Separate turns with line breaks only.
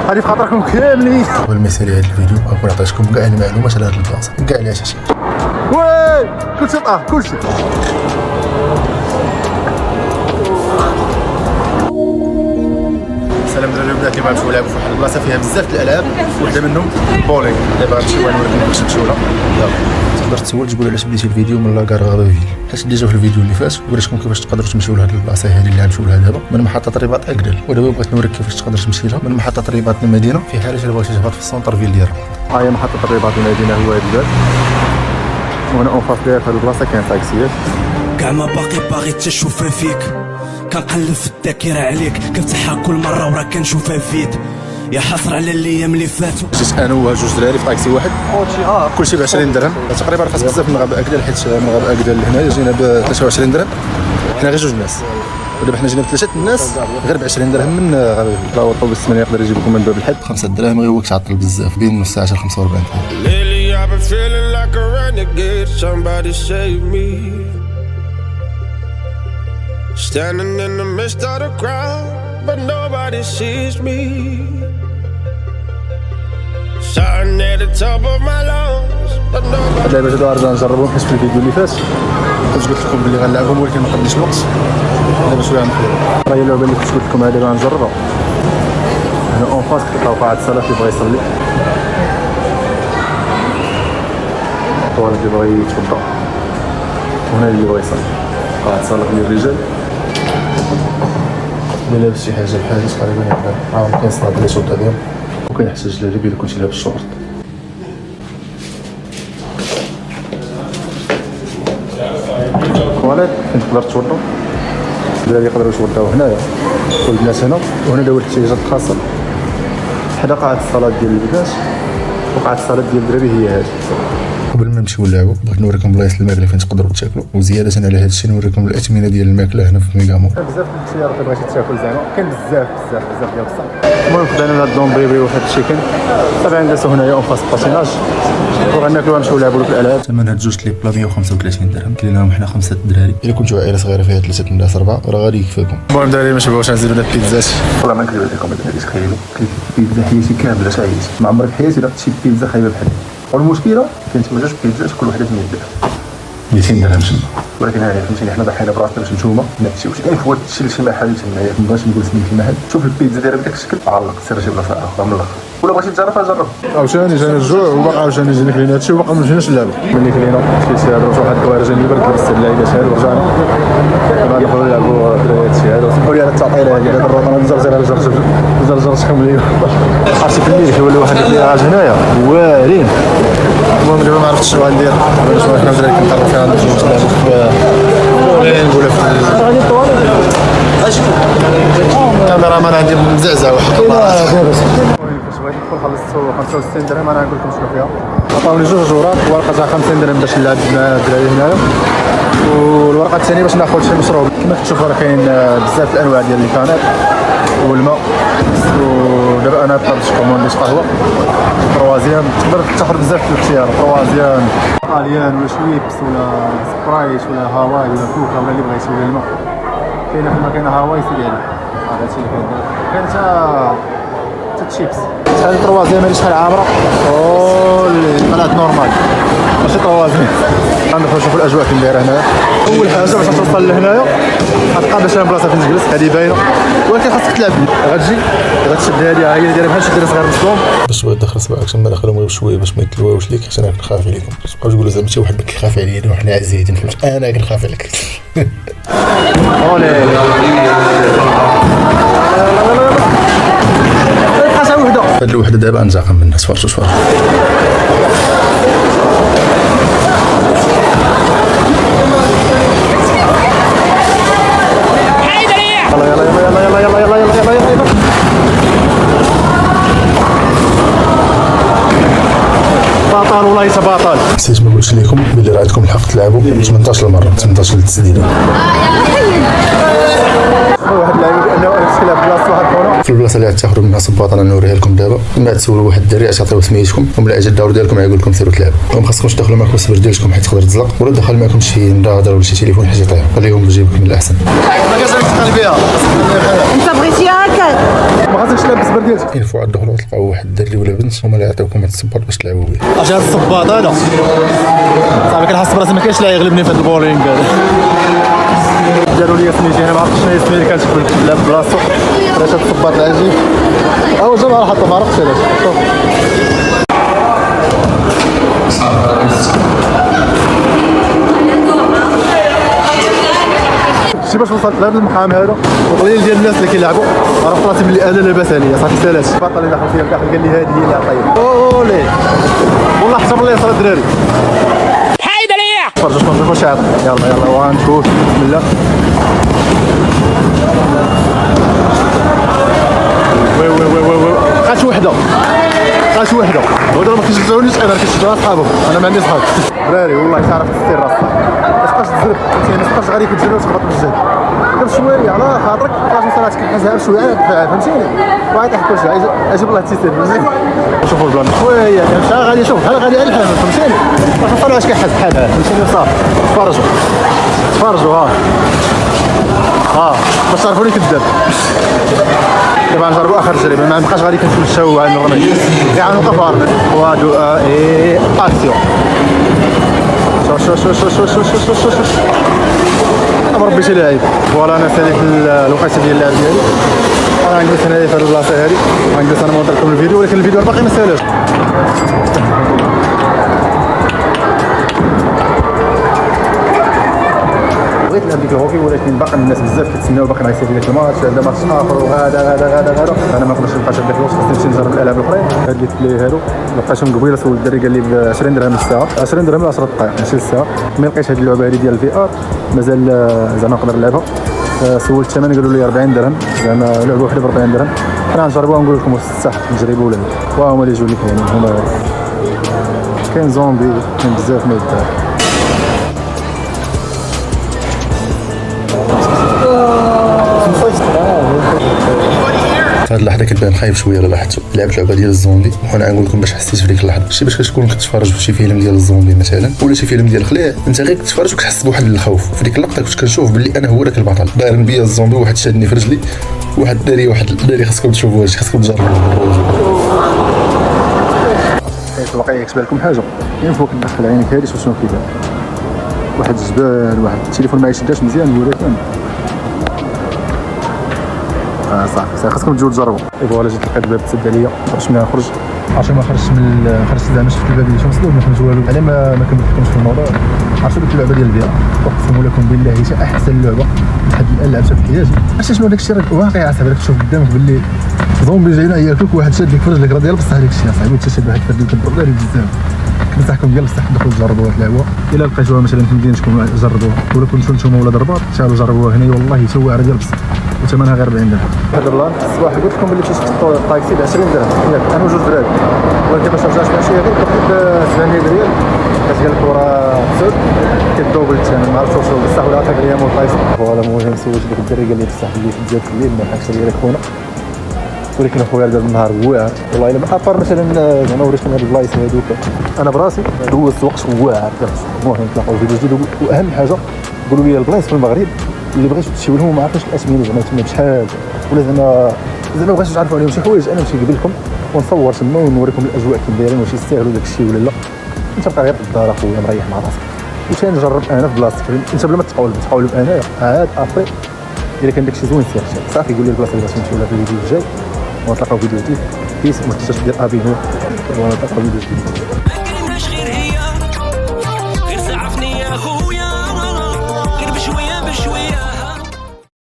غادي في خاطركم كاملين. قبل ما يسالي هذا الفيديو نكون عطيتكم كاع المعلومات على هذه البلاصه كاع اللي عشاشي. وي كلشي طاح كلشي. سلام الدراري وبناتي، اليوم غنمشيو نلعبوا في واحد البلاصه فيها بزاف د الالعاب، وحده منهم بولينغ. دابا غنمشيو نوريكم كيفاش نمشيو لها. يلا تقدر تسول تقول علاش بديتي الفيديو من لاكار غابافيل، حيت ديجا في الفيديو اللي فات وريتكم كيفاش تقدروا تمشيو لهاد البلاصه هذه اللي غنمشيو لها دابا من محطه رباط اكدل، ودابا بغيت نوريك كيفاش تقدر تمشي لها من محطه رباط المدينه في حاله الا بغيتي تهبط في السونتر فيل ديال الرباط. ها هي محطه رباط المدينه، هو هاد الباب، وهنا اون فاس ديال هاد البلاصه كاين تاكسيات.
كاع ما باغي تشوفها فيك، كنقلب في الذاكره عليك، كنفتحها كل مره وراه كنشوفها فيك، يا حسره على الايام اللي فاتوا.
جيت انا وجوج دراري في طاكسي واحد، كلشي ب 20 درهم تقريبا، رخص بزاف من غابه اكدل، حيت من غابه اكدل لهنايا جينا ب 23 درهم، حنا غير جوج ناس، ودابا حنا جينا بثلاثه الناس غير ب 20 درهم من غابه. لا والطوب الثمانيه يقدر يجيب لكم من باب الحد 5 دراهم، غير هو كتعطل بزاف بين نص ساعه حتى 45 دقيقه. Standing in the midst of the crowd, but nobody sees me. Starting at the top of my lungs, but nobody. هاد اللعبة هادو رجعنا نجربوهم حيت في الفيديو اللي فات كنت قلت لكم بلي غنلعبهم، ولكن ما قديش الوقت. دابا شويه غنخليو. راه هي اللعبة اللي كنت قلت لكم هادي غنجربها. هنا اون فاس كتلقاو قاعة الصلاة اللي بغا يصلي، الطوال اللي بغا يتوضا، وهنا اللي بغا يصلي قاعة الصلاة ديال الرجال. إلا لابس شي حاجة بحال هادي تقريبا يقدر معاهم كاين صلاة ديال الشرطة ديالهم، وكاين حتى الجلابية إلا كنتي لابس شورت. الطواليت فين تقدر توضو، الدراري يقدروا يتوضاو هنايا والبنات هنا، وهنا داو الاحتياجات الخاصة حدا قاعة الصلاة ديال البنات، وقاعة الصلاة ديال الدراري هي هادي. قبل ما نمشيو نلعبوا بغيت نوريكم بلايص الماكله فين تقدروا تاكلوا، وزياده على هذا الشيء نوريكم الاثمنه ديال الماكله هنا في ميغامول. بزاف د الخيارات اللي بغيتي تاكل، زعما كاين بزاف ديال الصح. المهم خدينا هاد الدومبريبري وهاد الشيكن، صافي غنجلسوا هنايا اون فاس باسيناج وغناكلوا ونمشيو نلعبوا في الالعاب. ثمن هاد جوج لي بلا 135 درهم، كاين لهم حنا 5 دراري، الا كنتوا عائله صغيره فيها 3 الناس 4 راه غادي يكفيكم. المهم الدراري ما شبعوش نزيدوا لنا بيتزات. والله ما نكذب عليكم الدراري، تخيلوا كليت بيتزا حياتي كامله شايت، ما عمرك في حياتي لقيت شي بيتزا خايبه بحال. والمشكله كاين تما جوج بيتزات كل وحده ب 100 درهم، 200 درهم تما، ولكن هذه فهمتيني حنا ضحينا براسنا باش نتوما ما تمشيوش. كاين فوت تمشي لشي محل تما، ما بغيتش نقول سميت المحل، شوف البيتزا دايره بداك الشكل، علق سير جيب بلاصه اخرى من الاخر، ولا بغيتي تجربها جرب. عاوتاني جانا الجوع وباقي عاوتاني جينا كلينا هادشي وباقي ما مشيناش نلعبوا. ملي كلينا مشيت هذا واحد الكوارجين اللي برد لبست العيدات هادو ورجعنا دابا ندخلوا نلعبوا هادشي هذا. وسمحوا لي على التعطيله هذه، هذا الروطه نزرزر شحال من اليوم. عرفتي بالليل كيولي واحد الكليراج هنايا واعرين. المهم دابا ما عرفتش شنو غندير، باش حنا الدراري كنقرروا فيها نمشيو نلعبوا في نقولوا في الكاميرا مان عندي مزعزع وحق الله. فاش بغيت ندخل خلصت 65 درهم، انا نقول لكم شنو فيها. عطاوني جوج ورق، ورقه تاع 50 درهم باش نلعب مع الدراري هنايا، والورقه الثانيه باش ناخذ شي مشروب. كما كتشوفوا راه كاين بزاف الانواع ديال الكانات والماء. ودابا انا طلبت كومونديت قهوه كروازيان، تقدر تاخذ بزاف د الاختيار، كروازيان طاليان ولا شويبس ولا سبرايت ولا هاواي ولا كوكا ولا اللي بغيتي ولا الماء. كاينه في الماكينه هاواي سيدي عليك، هذا الشيء اللي كاين. كاين حتى الشيبس. شحال الكروازيان هادي شحال عامره؟ اللي طلعت نورمال ماشي طوازين. غندخلوا نشوفوا الاجواء كي دايره هنايا. اول حاجه باش توصل لهنايا غتلقى باش بلاصه فين تجلس، هذه باينه، ولكن خاصك تلعب. غتجي غتشد هذه، ها هي دايره بحال شي دري صغير مصدوم، باش تبغي تدخل صباعك تما داخلهم غير بشويه باش ما يتلواوش ليك، حيت انا كنخاف عليكم. تبقاو تقولوا زعما شي واحد كيخاف عليا وحنا عزيزين، فهمت؟ انا كنخاف عليك. اولي حاجه وحده، هاد الوحده دابا انزاقم من الناس. فرجوا باطل والله باطل. نسيت ما قلتش لكم بلي راه عندكم الحق تلعبوا 18 مره، 18 التسديده. واحد اللاعب انه تشكيله بلاصه واحد الكونه في البلاصه اللي غتاخذوا منها صباط. انا نوريها لكم دابا. من بعد تسولوا واحد الدري اش عطيو سميتكم وملا اجا الدور ديالكم يقول لكم سيروا تلعبوا. وما خاصكمش تدخلوا معكم السبر ديالكم حيت تقدر تزلق ولا دخل معكم شي نرادر ولا شي تليفون حاجه طيح خليهم بجيبكم من الاحسن. ما كاينش تدخل بها
انت بغيتي هكا
ما خاصكش تلعب بالسبر ديالك.
كاين فوق تدخلوا تلقاو واحد الدري ولا بنت هما اللي يعطيوكم هاد الصباط باش تلعبوا به.
اش هاد الصباط هذا صافي كنحس براسي ما كاينش لا يغلبني في هاد البولينغ هذا. داروا لي سميتي انا ما عرفتش شنو هي سميتي اللي كانت تلعب بلاصتو علاش هاد الصباط العجيب هو جاب على حطو ما عرفتش علاش. شتي باش وصلت لهذا المقام هذا وقليل ديال الناس اللي كيلعبوا عرفت راسي بلي انا لاباس عليا صافي سالات. البطل اللي دخل فيها الداخل قال لي هذه هي اللي عطيت اولي والله حسب الله يصرى الدراري.
حيد عليا
تفرجوا واش عاط. يلا وغنشوف بسم الله. وي بقات وحده هذا ما كيشجعونيش انا كيشجعوا اصحابهم. انا ما عنديش صحاب دراري والله تعرف تستير راسك ما تبقاش تزرب فهمتيني. ما تبقاش غادي كتجرب وتخبط بالجهد غير شويه على خاطرك باش وصلاتك كنحسها شويه فهمتيني وغيطيح كلشي اجيب الله التيسير مزيان. شوفوا البلان شويه مشى غادي شوف بحال غادي على الحال فهمتيني باش نوصلوا واش كيحس بحال هذا فهمتيني. صافي تفرجوا ها باش تعرفوني كذاب. دابا نجربوا اخر تجربه ما نبقاش غادي كنتمشاو على النغمه غير غنوقف عارف وادو اكسيون. شوف انا مربي شي لاعب فوالا. انا سالي في الوقيته ديال اللعب ديالي انا غنجلس هنايا في هاد البلاصه هادي غنجلس انا نوضر لكم الفيديو ولكن الفيديو باقي ما سالوش. بغيت نلعب ديك الهوكي ولكن باقي الناس بزاف كيتسناو باقي غيصير لك الماتش هذا ماتش اخر وهذا انا ما نقدرش نبقى شاد داك الوقت خاصني نمشي نجرب الالعاب الاخرين. هاد لي بلاي هادو لقيتهم قبيله سول الدري قال لي ب 20 درهم للساعه 20 درهم ل 10 دقائق ماشي للساعه. ملي لقيت هاد اللعبه هادي ديال الفي ار مازال زعما نقدر نلعبها. سولت الثمن قالوا لي 40 درهم زعما لعبه وحده ب 40 درهم. انا غنجربوها ونقول لكم واش صح نجربوا ولا لا. وهما اللي يجوا لك يعني هما كاين زومبي كاين بزاف ما يدار.
في هاد اللحظه كتبان خايف شويه الا لاحظتوا. لعبت لعبه ديال الزومبي وحنا غنقول لكم باش حسيت في ديك اللحظه. شي باش كتكون كتفرج في شي فيلم ديال الزومبي مثلا ولا شي فيلم ديال الخليع انت غير كتفرج وكتحس بواحد الخوف. في ديك اللقطه كنت كنشوف باللي انا هو داك البطل داير بيا الزومبي واحد شادني في رجلي واحد الدري خاصكم تشوفوه خاصكم تجربوه بالروج.
الواقع يكتب لكم حاجه كاين فوق تدخل عينك هادي شوف شنو كيدير واحد الجبال واحد التليفون ما يشداش مزيان ولكن صافي خاصكم تجيو تجربوا. فوالا جيت لقيت الباب تسد عليا باش ملي نخرج عرفتي ما خرجت زعما شفت الباب اللي مسدود ما فهمت والو على ما كملتكمش في الموضوع. عرفتوا ديك اللعبه ديال الفيا اقسم لكم بالله هي احسن لعبه لحد الان لعبتها في حياتي. عرفتي شنو داك الشيء راك واقع صاحبي راك تشوف قدامك باللي زومبي جاينا ياكلك واحد شاد لك في رجلك راه ديال بصح داك الشيء صاحبي وانت شاد واحد فرد كبر لي بزاف. كنصحكم كاع بصح دخلوا تجربوها تلعبوها الا لقيتوها مثلا في مدينتكم جربوها ولا كنتو نتوما ولاد الرباط تعالوا جربوها هنا والله هي واعره ديال بصح وثمنها غير 40 درهم. هذا البلان الصباح قلت لكم باللي مشيت شفت الطاكسي ب 20 درهم ياك انا وجوج دراري ولكن باش رجعت ماشي غير كنت ب 700 ريال باش قال لك راه سود كدوبل الثمن ما عرفتش واش هو بصح ولا عطاك ريال مول الطاكسي. فوالا المهم سولت ديك الدري قال لي بصح اللي تزاد في الليل ما حكش لي خونا ولكن اخويا دار النهار واعر والله الا ابار مثلا زعما وريتكم هاد البلايص هادوك انا براسي دوزت وقت واعر. المهم تلاقاو فيديو جديد واهم حاجه قولوا لي البلايص في المغرب اللي بغيتو تمشيو لهم ما عرفتش الاسمين زعما تما بشحال ولا زعما بغيتو تعرفوا عليهم شي حوايج انا نمشي قبلكم ونصور تما ونوريكم الاجواء كي دايرين واش يستاهلوا داك الشيء ولا لا. انت بقى غير في الدار اخويا مريح مع راسك وثاني نجرب انا في بلاصتك انت بلا ما تحاولوا انايا عاد ابري الا كان داكشي زوين سير صافي قول لي البلاصه اللي بغيتي نمشيو لها في الفيديو الجاي ونتلاقاو فيديو جديد. بيس ما تنساش دير ابينو ونتلاقاو فيديو جديد.